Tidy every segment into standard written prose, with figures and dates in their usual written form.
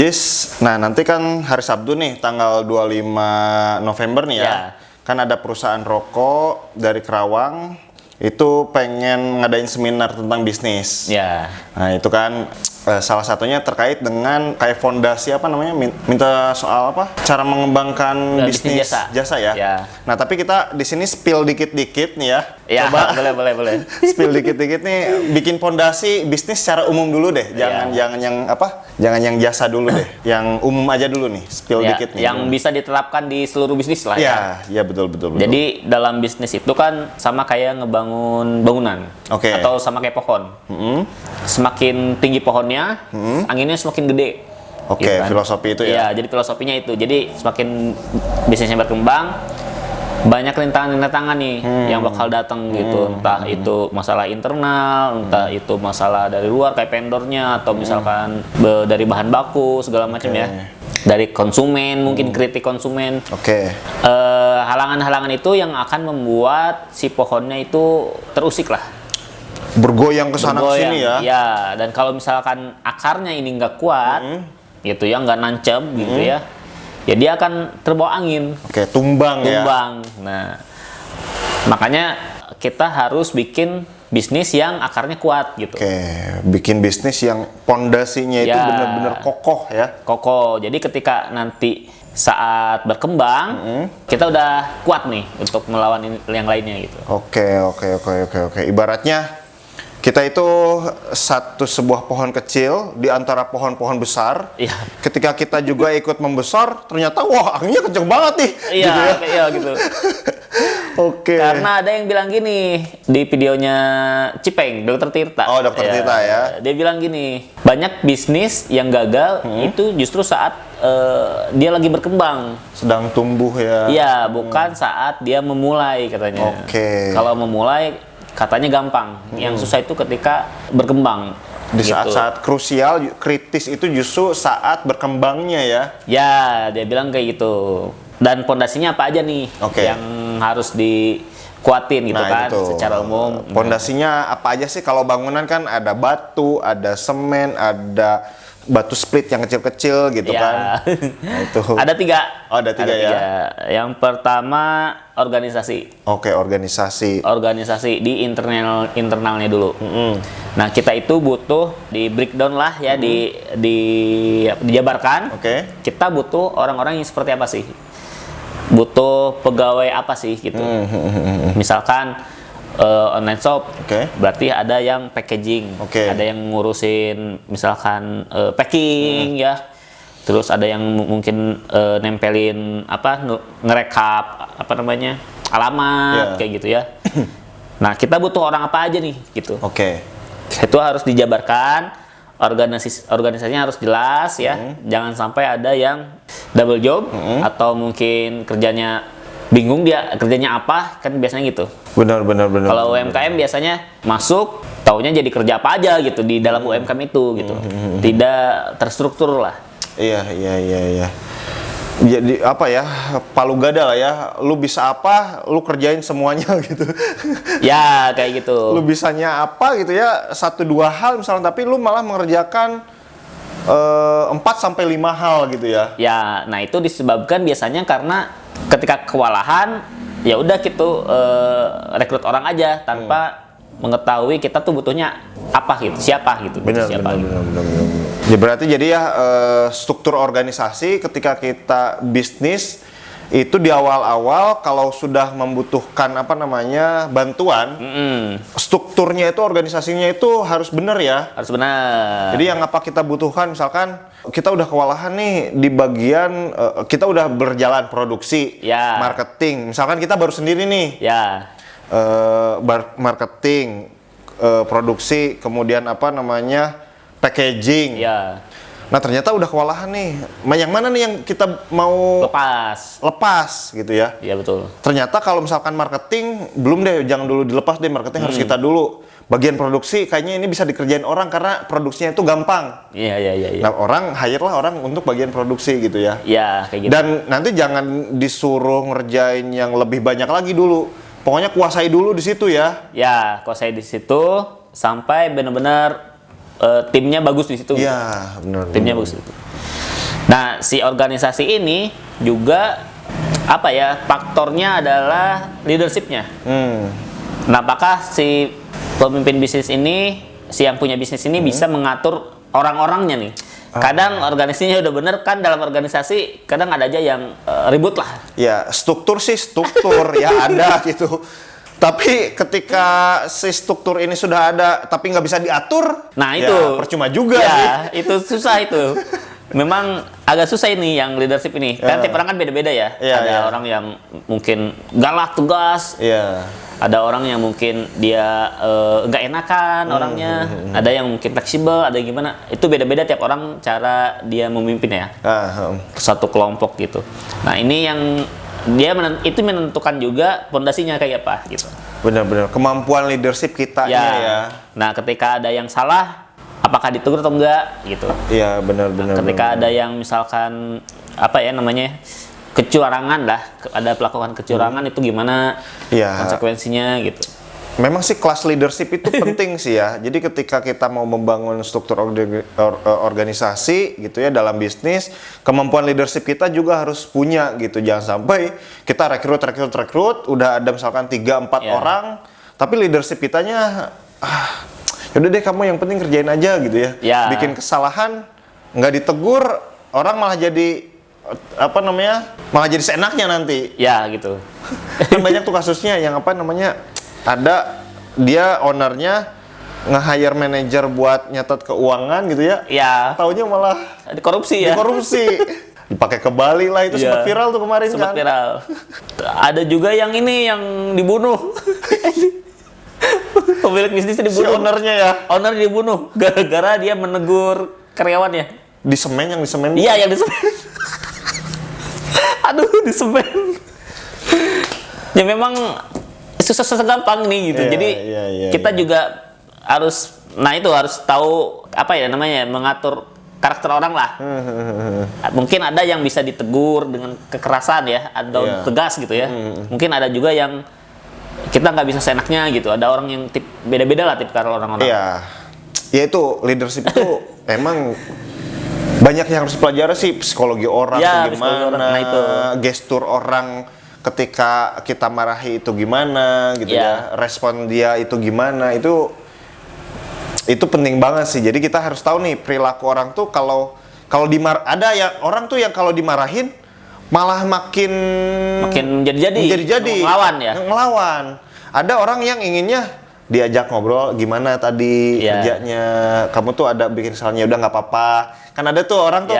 Jis, nah nanti kan hari Sabtu nih, tanggal 25 November nih ya. Ya. Kan ada perusahaan rokok dari Kerawang, itu pengen ngadain seminar tentang bisnis. Ya. Nah itu kan salah satunya terkait dengan kayak fondasi apa namanya, minta soal apa? Cara mengembangkan bisnis jasa ya. Ya. Nah tapi kita di sini spill dikit-dikit nih ya. Ya, Coba boleh. spill dikit-dikit nih, bikin fondasi bisnis secara umum dulu deh. Jangan yang apa? Jangan yang jasa dulu deh. Yang umum aja dulu nih, spill dikit nih. Yang bisa diterapkan di seluruh bisnis lah ya. Iya, betul. Jadi dalam bisnis itu kan sama kayak ngebangun bangunan. Oke. Atau sama kayak pohon. Semakin tinggi pohonnya, anginnya semakin gede. Oke, Gitu kan. filosofi itu ya. Iya, jadi filosofinya itu. Jadi semakin bisnisnya berkembang, banyak rintangan-rintangan nih yang bakal datang gitu. Entah itu masalah internal, entah itu masalah dari luar kayak vendornya, atau misalkan dari bahan baku segala macam ya. Dari konsumen, mungkin kritik konsumen. Oke. Halangan-halangan itu yang akan membuat si pohonnya itu terusik lah. Bergoyang ke sana ke sini ya. Ya, dan kalau misalkan akarnya ini nggak kuat, gitu ya, nggak nancep gitu ya, ya dia akan terbawa angin. Oke, tumbang ya. Nah, makanya kita harus bikin bisnis yang akarnya kuat gitu. Oke, bikin bisnis yang pondasinya itu benar-benar kokoh ya. Kokoh. Jadi ketika nanti saat berkembang, kita udah kuat nih untuk melawan yang lainnya gitu. Oke. Ibaratnya kita itu sebuah pohon kecil di antara pohon-pohon besar. Iya. Ketika kita juga ikut membesar, ternyata wah anginnya kenceng banget nih. Iya, gitu ya. iya gitu. Oke. Karena ada yang bilang gini di videonya Cipeng, Dr. Tirta. Oh, Dr. Tirta ya. Dia bilang gini, banyak bisnis yang gagal itu justru saat dia lagi berkembang. Sedang tumbuh ya. Iya, bukan saat dia memulai katanya. Oke. Kalau memulai katanya gampang. Yang susah itu ketika berkembang. Di gitu. saat-saat krusial, kritis itu justru saat berkembangnya ya. Ya, dia bilang kayak gitu. Dan pondasinya apa aja nih yang harus dikuatin gitu kan secara umum. Pondasinya apa aja sih? Kalau bangunan kan ada batu, ada semen, ada batu split yang kecil-kecil gitu kan. Nah, itu. Ada tiga. Oh, ada tiga ya. Yang pertama organisasi. Oke, organisasi. Organisasi di internalnya dulu. Nah, kita itu butuh di breakdown lah ya, dijabarkan. Oke. Kita butuh orang-orang yang seperti apa sih? Butuh pegawai apa sih gitu. Misalkan online shop, berarti ada yang packaging, ada yang ngurusin misalkan packing ya, terus ada yang mungkin nempelin ngerekap alamat kayak gitu ya. Nah, kita butuh orang apa aja nih gitu. Itu harus dijabarkan, organisasinya harus jelas ya, jangan sampai ada yang double job atau mungkin kerjanya bingung dia kerjanya apa, kan biasanya gitu. Benar. Kalau UMKM biasanya masuk, taunya jadi kerja apa aja gitu di dalam UMKM itu gitu. Tidak terstruktur lah. Iya. Jadi apa ya, palu gada lah ya. Lu bisa apa, lu kerjain semuanya gitu. Ya kayak gitu. Lu bisanya apa gitu ya, 1-2 hal misalnya, tapi lu malah mengerjakan 4-5 hal gitu ya. Ya, nah itu disebabkan biasanya karena ketika kewalahan, ya udah gitu rekrut orang aja tanpa mengetahui kita tuh butuhnya apa gitu, siapa gitu. Benar. Ya berarti jadi ya struktur organisasi ketika kita bisnis itu di awal-awal kalau sudah membutuhkan bantuan, strukturnya itu, organisasinya itu harus benar ya. Harus benar. Jadi yang apa kita butuhkan, misalkan kita udah kewalahan nih di bagian kita udah berjalan produksi, marketing. Misalkan kita baru sendiri nih. Marketing, produksi, kemudian packaging. Nah ternyata udah kewalahan nih. Yang mana nih yang kita mau lepas gitu ya? Iya betul. Ternyata kalau misalkan marketing belum deh, jangan dulu dilepas deh, marketing harus kita dulu. Bagian produksi kayaknya ini bisa dikerjain orang karena produksinya itu gampang. Iya. Nah hire lah orang untuk bagian produksi gitu ya. Iya kayak gitu. Dan nanti jangan disuruh ngerjain yang lebih banyak lagi dulu. Pokoknya kuasai dulu di situ ya. Ya kuasai di situ sampai benar-benar timnya bagus di situ. Iya, benar. Timnya bagus itu. Nah, si organisasi ini juga apa ya, faktornya adalah leadershipnya. Nah, apakah si pemimpin bisnis ini, si yang punya bisnis ini bisa mengatur orang-orangnya nih? Kadang organisasinya udah bener kan, dalam organisasi kadang ada aja yang ribut lah. Ya, struktur sih struktur ya ada gitu. Tapi ketika si struktur ini sudah ada tapi nggak bisa diatur, nah ya itu percuma juga ya, sih. itu susah itu. Memang agak susah ini yang leadership ini. Kan tiap orang kan beda-beda ya. Ada orang yang mungkin galak, tegas. Ada orang yang mungkin dia nggak enakan orangnya. Ada yang mungkin fleksibel, ada yang gimana. Itu beda-beda tiap orang cara dia memimpin ya. Satu kelompok gitu. Nah, ini yang itu menentukan juga pondasinya kayak apa gitu. Benar-benar kemampuan leadership kita ya. Nah, ketika ada yang salah, apakah ditegur atau enggak gitu. Iya, benar-benar. Ketika ada yang misalkan apa ya namanya, kecurangan lah, ada pelakukan kecurangan, itu gimana konsekuensinya gitu. Memang sih kelas leadership itu penting sih ya. Jadi ketika kita mau membangun struktur organisasi gitu ya dalam bisnis, kemampuan leadership kita juga harus punya gitu. Jangan sampai kita rekrut, udah ada misalkan 3-4 orang, tapi leadership kitanya yaudah deh kamu yang penting kerjain aja gitu ya. Bikin kesalahan, nggak ditegur, orang malah jadi malah jadi seenaknya nanti. Ya gitu. Kan banyak tuh kasusnya yang ada dia ownernya nge-hire manajer buat nyatet keuangan gitu ya. Taunya malah dikorupsi. Dipakai ke Bali lah, itu sempat viral tuh kemarin sempat viral. Ada juga yang ini yang dibunuh. Pemilik bisnisnya dibunuh. Si ownernya ya. Owner dibunuh gara-gara dia menegur karyawannya. Di semen. Iya, yang di semen. Aduh, di semen. Ya memang susah gampang nih gitu. Jadi kita juga harus tahu apa ya namanya, mengatur karakter orang lah. Mungkin ada yang bisa ditegur dengan kekerasan ya, atau tegas gitu ya. Mungkin ada juga yang kita nggak bisa seenaknya gitu. Ada orang yang beda-beda lah tipikal orang-orang. Ya itu leadership itu emang banyak yang harus pelajari sih, psikologi orang gimana, nah, itu gestur orang ketika kita marahi itu gimana gitu ya, respon dia itu gimana, itu penting banget sih. Jadi kita harus tahu nih perilaku orang tuh kalau ada ya orang tuh yang kalau dimarahin malah makin menjadi ngelawan. Ada orang yang inginnya diajak ngobrol, gimana tadi kerjanya, kamu tuh ada bikin salahnya, udah nggak apa-apa. Kan ada tuh orang tuh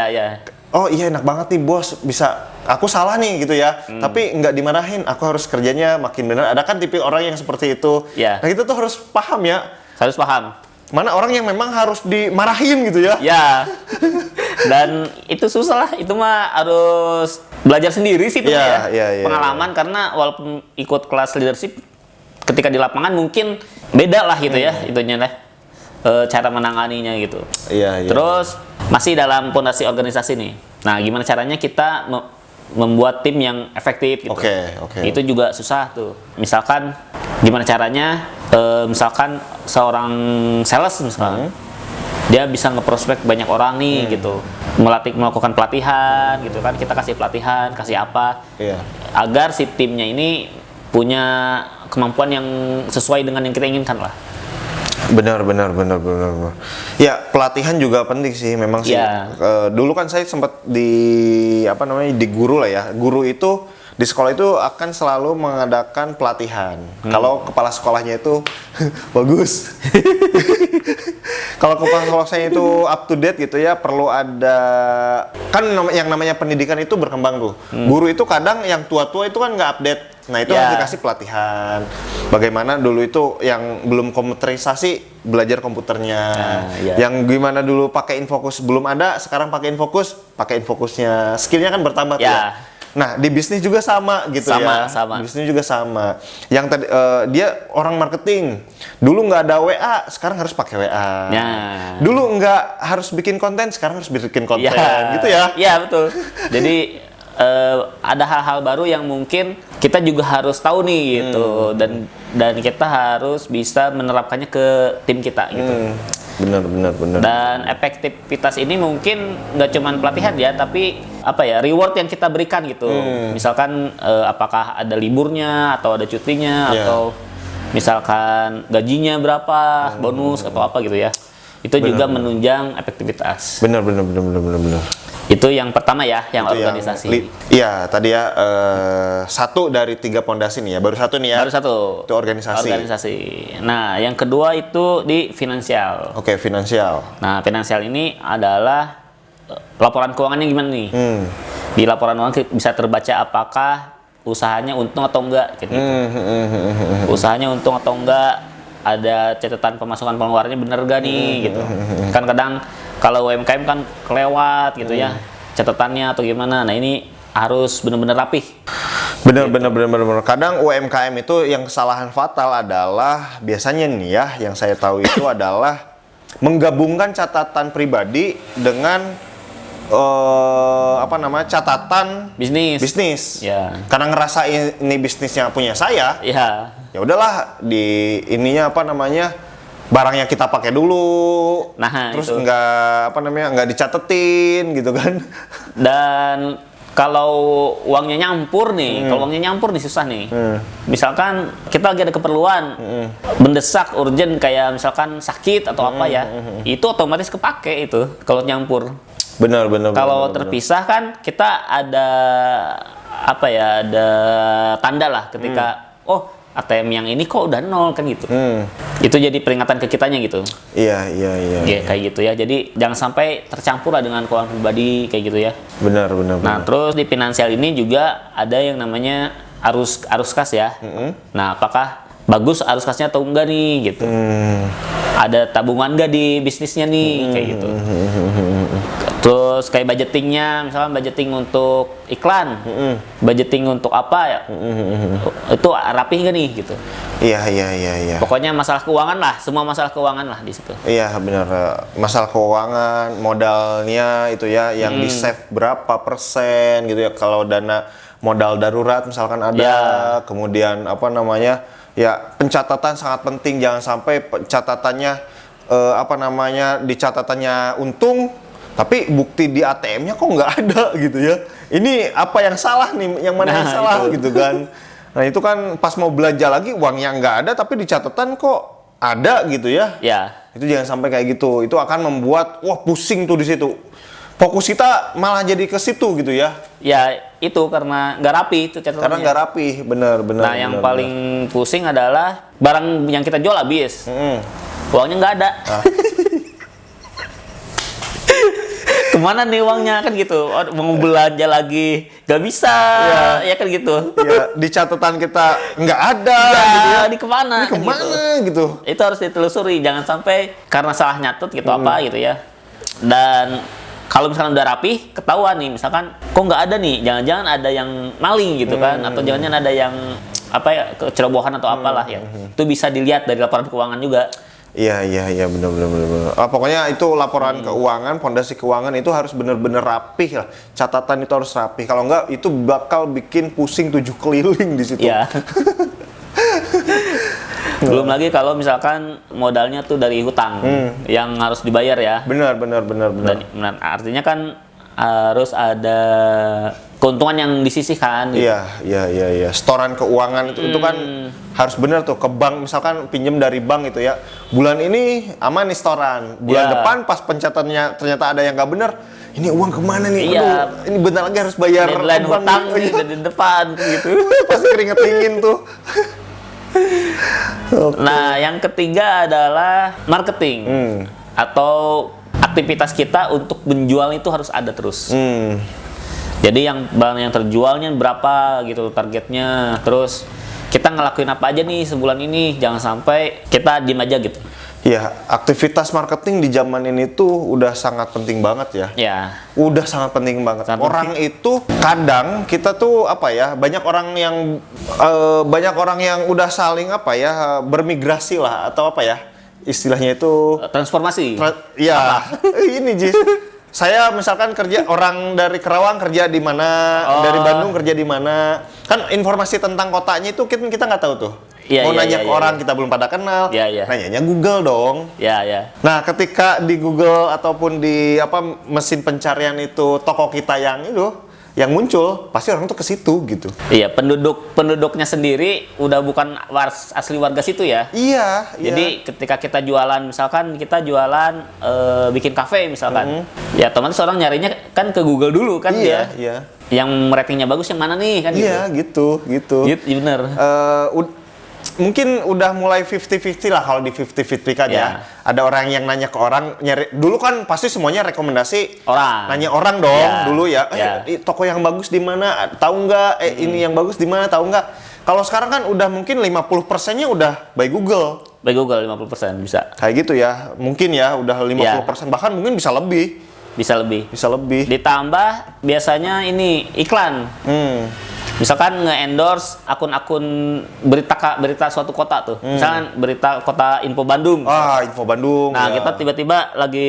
oh iya enak banget nih bos, bisa aku salah nih gitu ya, tapi nggak dimarahin, aku harus kerjanya makin benar. Ada kan tipe orang yang seperti itu. Nah kita tuh harus paham ya. Harus paham. Mana orang yang memang harus dimarahin gitu ya. Dan itu susah lah, itu mah harus belajar sendiri sih itu pengalaman. Karena walaupun ikut kelas leadership, ketika di lapangan mungkin beda lah gitu ya, itunya lah. Cara menanganinya gitu. Terus masih dalam fondasi organisasi nih. Nah, gimana caranya kita membuat tim yang efektif gitu. Itu juga susah tuh. Misalkan gimana caranya misalkan seorang sales misalkan dia bisa ngeprospek banyak orang nih gitu. Melakukan pelatihan gitu kan. Kita kasih pelatihan, kasih apa? Agar si timnya ini punya kemampuan yang sesuai dengan yang kita inginkan lah. Benar. Ya, pelatihan juga penting sih memang sih. Dulu kan saya sempat di guru lah ya. Guru itu di sekolah itu akan selalu mengadakan pelatihan. Kalau kepala sekolahnya itu bagus. Kalau kepala sekolahnya itu up to date gitu ya, perlu ada kan yang namanya pendidikan itu berkembang tuh. Guru itu kadang yang tua-tua itu kan nggak update. Nah itu harus dikasih pelatihan. Bagaimana dulu itu yang belum komputerisasi, belajar komputernya. Yang gimana dulu pakai Infocus belum ada, sekarang pakai Infocus, pakai Infocusnya. Skillnya kan bertambah tuh. Nah di bisnis juga sama gitu ya. Di bisnis juga sama. Yang tadi dia orang marketing. Dulu nggak ada WA, sekarang harus pakai WA. Dulu nggak harus bikin konten, sekarang harus bikin konten. Gitu ya. Iya betul. Jadi ada hal-hal baru yang mungkin kita juga harus tahu nih gitu, dan kita harus bisa menerapkannya ke tim kita gitu. Benar. Dan efektivitas ini mungkin nggak cuma pelatihan ya, tapi apa ya, reward yang kita berikan gitu. Misalkan apakah ada liburnya atau ada cutinya atau misalkan gajinya berapa, bonus atau apa gitu ya. Itu juga menunjang efektivitas. Benar. Itu yang pertama ya, yang itu organisasi. Iya, tadi ya 1 dari 3 pondasi nih ya, baru 1 nih ya. Baru 1. Itu organisasi. Nah, yang kedua itu di finansial. Oke, finansial. Nah, finansial ini adalah laporan keuangannya gimana nih? Di laporan keuangan bisa terbaca apakah usahanya untung atau enggak gitu. Usahanya untung atau enggak, ada catatan pemasukan pengeluarannya bener gak nih gitu. Kan kadang kalau UMKM kan kelewat gitu ya catatannya atau gimana. Nah, ini harus bener-bener rapih. Bener. Kadang UMKM itu yang kesalahan fatal adalah biasanya nih ya, yang saya tahu itu adalah menggabungkan catatan pribadi dengan catatan bisnis. Ya. Karena ngerasa ini bisnisnya punya saya. Ya. Ya udahlah, di ininya barang yang kita pakai dulu. Nah, terus itu. nggak dicatetin gitu kan. Dan kalau uangnya nyampur nih, susah nih. Misalkan kita lagi ada keperluan mendesak, urgent, kayak misalkan sakit atau apa ya, itu otomatis kepake itu kalau nyampur. Benar. Kalau terpisah kan kita ada ada tanda lah ketika ATM yang ini kok udah 0 kan gitu. Itu jadi peringatan ke kitanya gitu. Iya. Kayak gitu ya. Jadi jangan sampai tercampur lah dengan keuangan pribadi kayak gitu ya. Benar. Nah, terus di finansial ini juga ada yang namanya arus kas ya. Nah, apakah bagus arus kasnya atau enggak nih gitu. Ada tabungan enggak di bisnisnya nih kayak gitu. Terus kayak budgetingnya, misalkan budgeting untuk iklan, budgeting untuk apa ya, itu rapi nggak nih gitu? Iya. Pokoknya masalah keuangan lah, semua masalah keuangan lah di situ. Iya benar, masalah keuangan, modalnya itu ya, yang di save berapa persen gitu ya, kalau dana modal darurat misalkan ada, kemudian ya pencatatan sangat penting, jangan sampai catatannya di catatannya untung. Tapi bukti di ATM-nya kok nggak ada gitu ya. Ini apa yang salah nih? Yang mana yang salah gitu kan? Nah itu kan pas mau belanja lagi uangnya nggak ada, tapi di catatan kok ada gitu ya. Ya. Itu jangan sampai kayak gitu. Itu akan membuat pusing tuh di situ. Fokus kita malah jadi ke situ gitu ya. Ya itu karena nggak rapi itu catatannya. Karena nggak rapi, benar. Nah yang paling pusing adalah barang yang kita jual habis, uangnya nggak ada. Kemana nih uangnya kan gitu, mau belanja lagi nggak bisa, ya kan gitu. Ya di catatan kita nggak ada. Gitu ya. Di kemana gitu. Itu harus ditelusuri, jangan sampai karena salah nyatet gitu gitu ya. Dan kalau misalkan udah rapi, ketahuan nih misalkan kok nggak ada nih, jangan-jangan ada yang maling gitu kan, atau jangan-jangan ada yang kecerobohan atau apalah ya. Itu bisa dilihat dari laporan keuangan juga. Iya benar. Pokoknya itu laporan keuangan, pondasi keuangan itu harus benar-benar rapih lah. Catatan itu harus rapih. Kalau enggak itu bakal bikin pusing 7 keliling di situ. Iya. Belum lagi kalau misalkan modalnya tuh dari hutang yang harus dibayar ya. Benar. Dan artinya kan harus ada keuntungan yang disisihkan. Gitu. Iya. Setoran keuangan itu kan harus benar tuh, ke bank misalkan pinjem dari bank itu ya. Bulan ini aman nih setoran. Bulan depan pas pencatatnya ternyata ada yang nggak benar. Ini uang kemana nih? Iya. Aduh, ini bentar lagi harus bayar deadline hutang di depan gitu. Pasti keringet dingin tuh. Nah, yang ketiga adalah marketing atau aktivitas kita untuk menjual itu harus ada terus. Jadi yang barang yang terjualnya berapa gitu targetnya, terus kita ngelakuin apa aja nih sebulan ini, jangan sampai kita diem aja gitu. Ya, aktivitas marketing di zaman ini tuh udah sangat penting banget ya. Ya. Udah sangat penting banget. Orang itu kadang kita tuh banyak orang yang udah saling bermigrasi lah atau istilahnya itu transformasi. Ini Jis. Saya misalkan kerja orang dari Kerawang kerja di mana, dari Bandung kerja di mana. Kan informasi tentang kotanya itu kita nggak tahu tuh. Mau nanya ke orang kita belum pada kenal, nanyanya Google dong. Nah, ketika di Google ataupun di mesin pencarian itu toko kita yang muncul, pasti orang tuh ke situ gitu. Iya, penduduknya sendiri udah bukan asli warga situ ya. Iya. Jadi ketika kita jualan, misalkan kita jualan bikin kafe misalkan, ya otomatis orang nyarinya kan ke Google dulu kan. Iya. Yang ratingnya bagus yang mana nih kan? Iya, gitu. Bener. Mungkin udah mulai 50-50 lah kalau di 50-50 kan ya. Ada orang yang nanya ke orang, nyari dulu kan pasti semuanya rekomendasi orang. Nanya orang dong dulu ya. Toko yang bagus di mana? Tahu nggak? Ini yang bagus di mana? Tahu nggak? Kalau sekarang kan udah mungkin 50%-nya udah by Google. By Google 50% bisa. Kayak gitu ya. Mungkin ya udah 50%, bahkan mungkin bisa lebih. Bisa lebih. Ditambah biasanya ini iklan. Misalkan nge-endorse akun-akun berita suatu kota tuh. Misalkan berita kota Info Bandung. Info Bandung. Nah, kita tiba-tiba lagi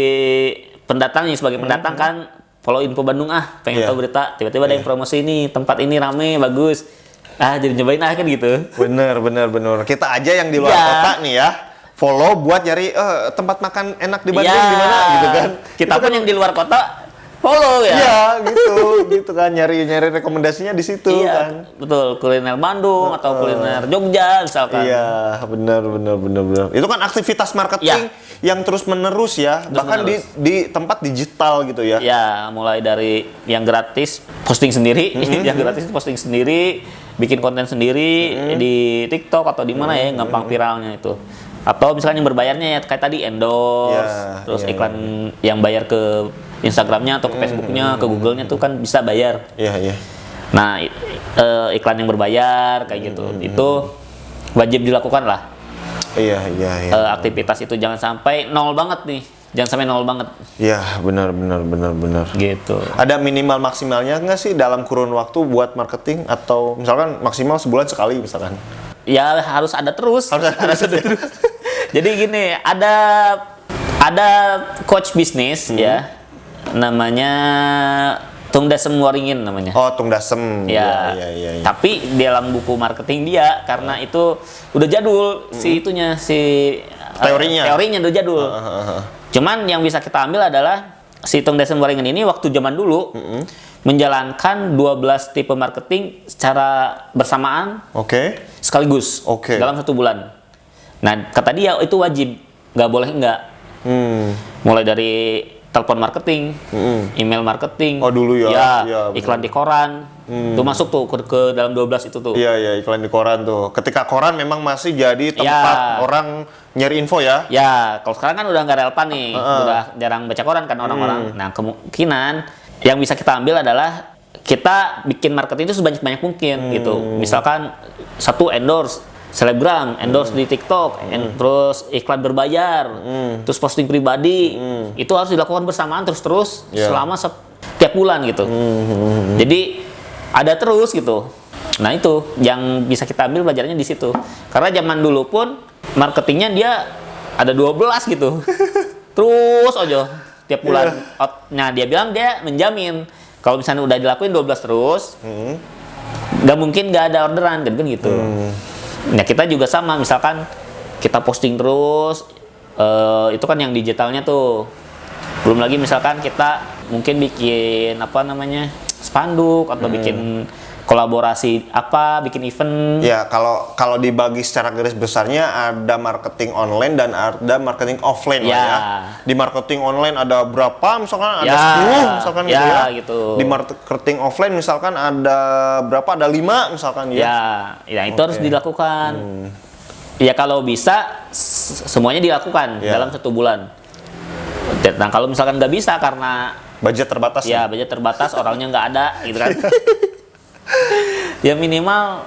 pendatang nih, sebagai pendatang kan follow Info Bandung pengen tahu berita. Tiba-tiba ada yang promosi ini, tempat ini rame, bagus. Jadi nyobain kan gitu. Bener. Kita aja yang di luar kota nih ya, follow buat nyari tempat makan enak di Bandung di mana gitu kan. Kita pun yang di luar kota follow ya. Iya, gitu kan, nyari rekomendasinya di situ kan. Betul, kuliner Bandung atau kuliner Jogja misalkan. Iya, benar. Itu kan aktivitas marketing yang terus menerus ya, bahkan di tempat digital gitu ya. Ya, mulai dari yang gratis posting sendiri, yang gratis posting sendiri, bikin konten sendiri di TikTok atau di mana ya, gampang viralnya itu. Atau misalkan yang berbayarnya ya kayak tadi endorse, terus iklan yang bayar ke Instagramnya atau ke Facebooknya, ke Google-nya tuh kan bisa bayar. Iya. Nah, iklan yang berbayar kayak gitu, itu wajib dilakukan lah. Iya. Aktivitas itu jangan sampai nol banget nih, jangan sampai nol banget. Iya, benar. Gitu. Ada minimal maksimalnya nggak sih dalam kurun waktu buat marketing, atau misalkan maksimal sebulan sekali misalkan? Ya harus ada terus. Harus ada terus. Jadi gini, ada coach bisnis ya. Namanya Tung Dasem Waringin namanya. Tung Dasem. Ya. Tapi dalam buku marketing dia, karena itu udah jadul si teorinya udah jadul. Cuman yang bisa kita ambil adalah si Tung Dasem Waringin ini waktu zaman dulu menjalankan 12 tipe marketing secara bersamaan. Sekaligus dalam 1 bulan. Nah, kata dia itu wajib, nggak boleh nggak. Mulai dari telepon marketing, email marketing, dulu ya, iklan di koran, itu masuk tuh ke dalam 12 itu tuh. Iya, iklan di koran tuh. Ketika koran memang masih jadi tempat orang nyari info ya. Ya, kalau sekarang kan udah nggak relevan nih, udah jarang baca koran kan orang-orang. Nah, kemungkinan yang bisa kita ambil adalah kita bikin marketing itu sebanyak-banyak mungkin gitu. Misalkan satu endorse selebgram, endorse di TikTok, terus iklan berbayar, terus posting pribadi, itu harus dilakukan bersamaan terus selama setiap bulan gitu. Jadi ada terus gitu. Nah itu yang bisa kita ambil pelajarannya di situ. Karena zaman dulu pun marketingnya dia ada 12 gitu, terus aja tiap bulan. Nah dia bilang dia menjamin kalau misalnya udah dilakuin 12 terus, nggak mungkin nggak ada orderan kan gitu. Nah kita juga sama, misalkan kita posting terus, itu kan yang digitalnya tuh. Belum lagi misalkan kita mungkin bikin spanduk atau bikin kolaborasi bikin event. Ya, kalau dibagi secara garis besarnya ada marketing online dan ada marketing offline lah ya. Di marketing online ada berapa? Misalkan ada 10 misalkan gitu ya. Gitu. Di marketing offline misalkan ada berapa? Ada 5 misalkan ya. Ya itu harus dilakukan. Ya kalau bisa semuanya dilakukan dalam 1 bulan. Nah kalau misalkan nggak bisa karena budget terbatas. Ya, budget terbatas, orangnya nggak ada gitu kan. Ya minimal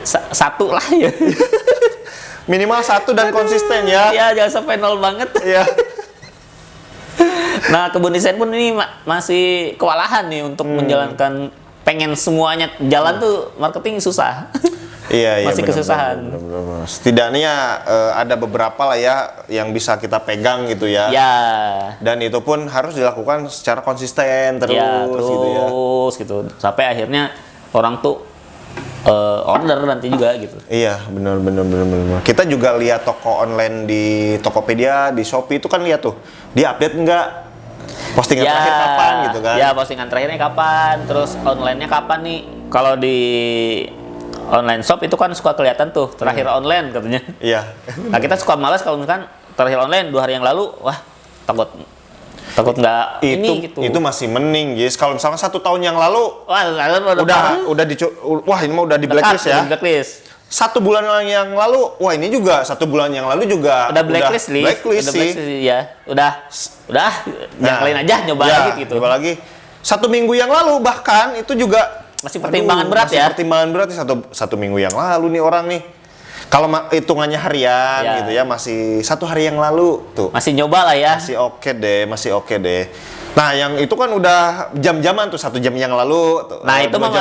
1 lah ya. Minimal 1 dan konsisten ya. Ya jangan sampai 0 banget. Iya. Nah kebun desain pun ini masih kewalahan nih untuk menjalankan, pengen semuanya jalan tuh marketing susah. Iya, masih kesusahan. Bener. Setidaknya ada beberapa lah ya yang bisa kita pegang gitu ya. Ya. Dan itu pun harus dilakukan secara konsisten terus gitu ya. Terus gitu. Sampai akhirnya orang tuh order nanti juga gitu. Iya, benar. Kita juga lihat toko online di Tokopedia, di Shopee itu kan lihat tuh, dia update nggak postingan terakhir kapan gitu kan? Ya, postingan terakhirnya kapan, terus online-nya kapan nih? Kalau di online shop itu kan suka kelihatan tuh terakhir online katanya. Iya. Nah, kita suka malas kalau misalkan terakhir online 2 hari yang lalu, wah takut nggak ini gitu. Itu masih mending, guys. Kalau misalnya 1 tahun yang lalu, wah ini mah udah di blacklist ya. Di blacklist. 1 bulan yang lalu, wah ini juga 1 bulan yang lalu juga udah blacklist sih. Ya. Udah yang lain aja nyoba lagi gitu. Nyoba lagi. 1 minggu yang lalu bahkan itu juga masih pertimbangan berat ya. Pertimbangan berat nih 1 minggu yang lalu nih orang nih. Kalau hitungannya harian gitu ya, masih 1 hari yang lalu tuh. Masih nyoba lah ya. Masih oke deh. Nah, yang itu kan udah jam-jaman tuh 1 jam yang lalu. Tuh, nah, itu mah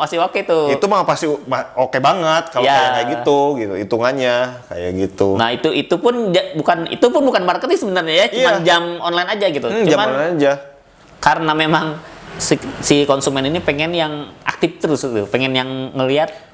masih oke tuh. Itu mah pasti oke banget kalau kayak gitu hitungannya kayak gitu. Nah, itu pun bukan marketing sebenarnya ya, cuma jam online aja gitu. Jam online aja. Karena memang si konsumen ini pengen yang aktif terus tuh, pengen yang ngelihat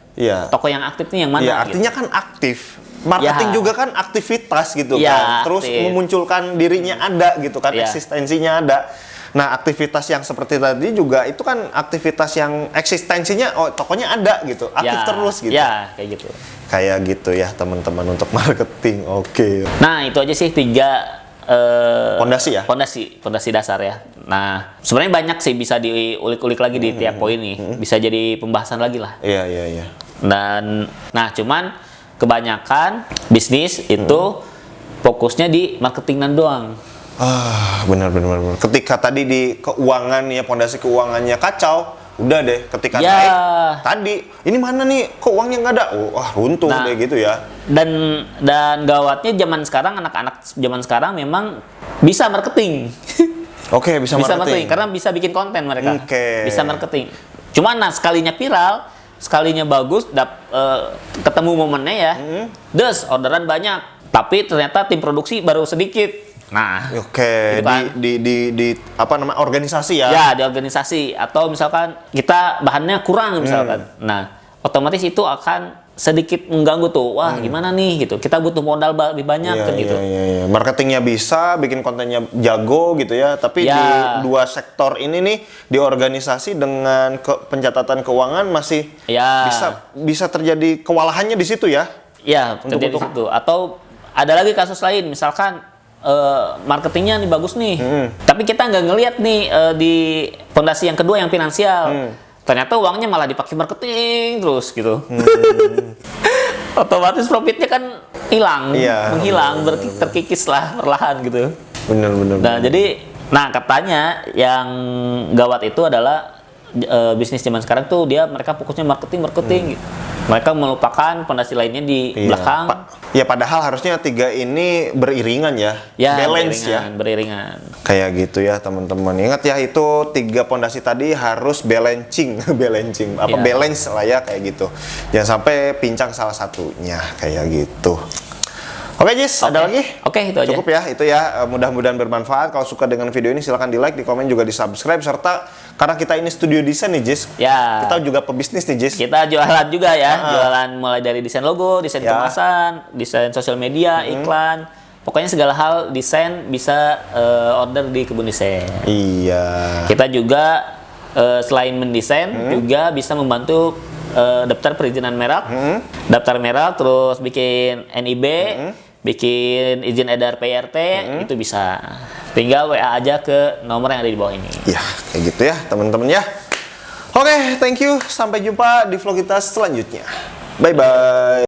toko yang aktif nih yang mana. Iya, artinya kan aktif. Marketing juga kan aktivitas gitu kan. Terus memunculkan dirinya ada gitu kan, eksistensinya ada. Nah, aktivitas yang seperti tadi juga itu kan aktivitas yang eksistensinya tokonya ada gitu, aktif terus gitu. Ya, kayak gitu. Kayak gitu ya teman-teman untuk marketing. Oke. Nah, itu aja sih 3 pondasi ya? Pondasi dasar ya. Nah, sebenarnya banyak sih bisa diulik-ulik lagi di tiap poin nih. Bisa jadi pembahasan lagi lah. Iya. Dan kebanyakan bisnis itu fokusnya di marketingan doang. Benar. Ketika tadi di keuangan ya, pondasi keuangannya kacau, udah deh. Ketika naik tadi, ini mana nih kok uangnya nggak ada? Wah, runtuh deh gitu ya. Dan gawatnya anak-anak zaman sekarang memang bisa marketing. Oke, bisa marketing karena bisa bikin konten mereka. Bisa marketing. Cuman sekalinya viral, sekalinya bagus, ketemu momennya ya. Orderan banyak, tapi ternyata tim produksi baru sedikit. Nah, gitu kan. di apa namanya, organisasi ya? Ya, di organisasi, atau misalkan kita bahannya kurang misalkan. Nah, otomatis itu akan sedikit mengganggu tuh. Wah, gimana nih gitu. Kita butuh modal lebih banyak gitu. Iya. Marketingnya bisa, bikin kontennya jago gitu ya. Tapi di 2 sektor ini nih, di organisasi dengan pencatatan keuangan masih bisa terjadi kewalahannya di situ ya. Iya, terjadi di situ. Atau ada lagi kasus lain, misalkan marketingnya nih bagus nih, tapi kita nggak ngelihat nih di fondasi yang kedua yang finansial. Ternyata uangnya malah dipakai marketing terus gitu. Otomatis profitnya kan menghilang, terkikis lah perlahan gitu. Benar. Nah, katanya yang gawat itu adalah bisnis zaman sekarang tuh mereka fokusnya marketing gitu. Mereka melupakan fondasi lainnya di belakang. Padahal harusnya 3 ini beriringan ya. Balance beriringan. Kayak gitu ya teman-teman. Ingat ya, itu 3 pondasi tadi harus balancing. Balance lah ya, kayak gitu. Jangan sampai pincang salah satunya kayak gitu. Oke, Jis, ada lagi? Oke, itu aja. Cukup ya, itu ya. Mudah-mudahan bermanfaat. Kalau suka dengan video ini silahkan di like, di komen, juga di subscribe. Serta karena kita ini studio desain nih, Jis. Ya. Kita juga pebisnis nih, Jis. Kita jualan juga ya. Jualan mulai dari desain logo, desain kemasan, desain sosial media, iklan. Pokoknya segala hal desain bisa order di Kebun Desain. Iya. Kita juga selain mendesain juga bisa membantu daftar perizinan merek, daftar merek, terus bikin NIB, bikin izin edar PRT, itu bisa. Tinggal WA aja ke nomor yang ada di bawah ini. Ya, kayak gitu ya teman-teman ya. Oke, thank you. Sampai jumpa di vlog kita selanjutnya. Bye-bye.